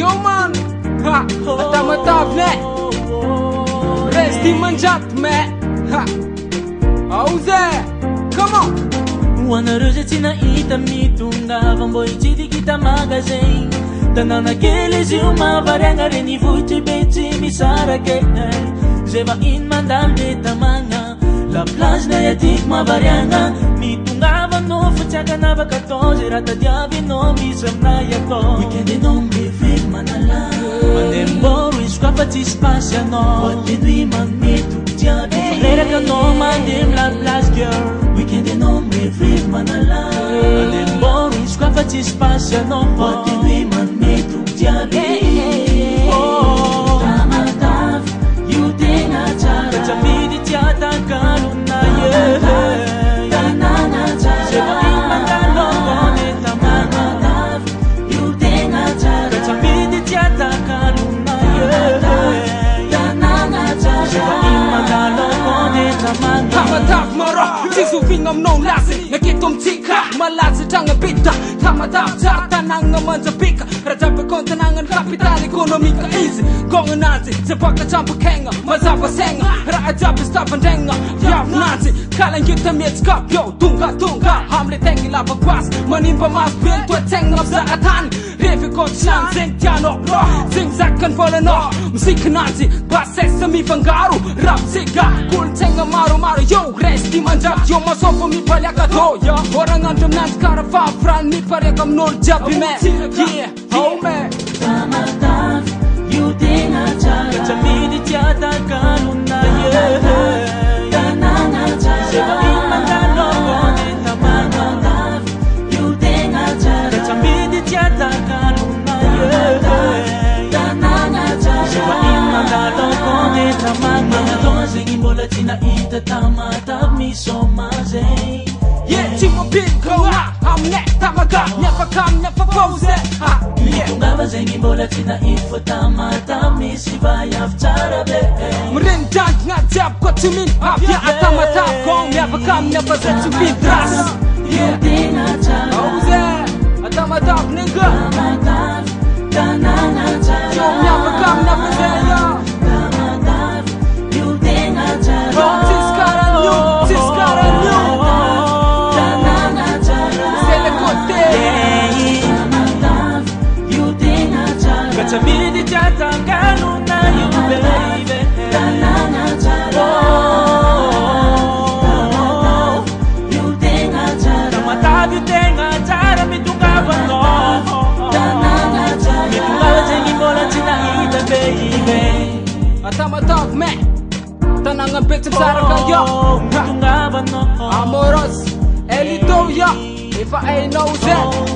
Yo man, ha, atamatap ne Resti manjat me, ha Auze, come on Wanaruja tina ita mitunga Vamboi chidi kita magazine Tanana kele ziuma varanga reni vuti beti misara ke Zeva in mandam de tamanga La plage na yatik mavarianga Mitunga vano fuchaga na vakatonze Rata diavi no misam na yato Weekend no mi fit manala Manembo risqua patispasia no What did we man need to diavi Rera ka no mandem la plage girl Weekend no mi fit manala Manembo risqua patispasia no What did we man need to diavi Oh Tamataf You think I try Kachamidi tiata kaluna Tanana try Seba imangalo kone tamataf You think I try Kachamidi tiata kaluna Tanana try Seba imangalo kone tamataf Tamatap mara, jisu vingam non lasi Nakitom tika, malasi tanga bita Tamatap jata nanga manja pika Rajape kontanangan kapital ekonomika easy Gonga nazi, sepaka champa kenga Mazapa senga, rajape stapan denga Yav nazi, kalan kita mietskap Yo, tunga tunga, hamle tengi lava kwas Manimpa mas bil, tua tenga saatan Revi kotshan, zing tiano Zing zakan fola no Musik nazi, bases semi fangaru Rap siga, kul tenga maru maru Yo, resti manjak, yo masopo mi palyaka to Yo, orang andam nanti kara fafran Mi paryakam nol jabi me Yeah, oh me Tamataf You think I try Kachamidi tiata kaluna Tanana try Seba imangalo kone tamataf You think I try Kachamidi tiata kaluna Tanana try Seba imangalo kone tamataf Tonze imbola tina ita tamataf mi somaze Yeah, chimo bin konga Hamne tamaga, nyepa kam, nyepa pose Mitungava zengi mbola tina info tamataf mi sivayaf charabe Merindan ngajab kwa tumin Hapya atamatap kong nyepa kam, nyepa zetubin tras You think I try Auze, atamatap nigga Tamataf Tanana try Yo, nyepa kam, nyepa zeya Tamataf You think I try Tiskara new, tiskara new Tanana try Sele kote Tamataf You think I try Kachamidi jata kaluna you baby Tanana try You think I try Tamatap you tenga chara mitungava no Tanana try Mitungava zengi mbola tina ita baby Atamatap me Tanangan betim sara kayo Mitungava no Amoros, Elito yo If I ain't know that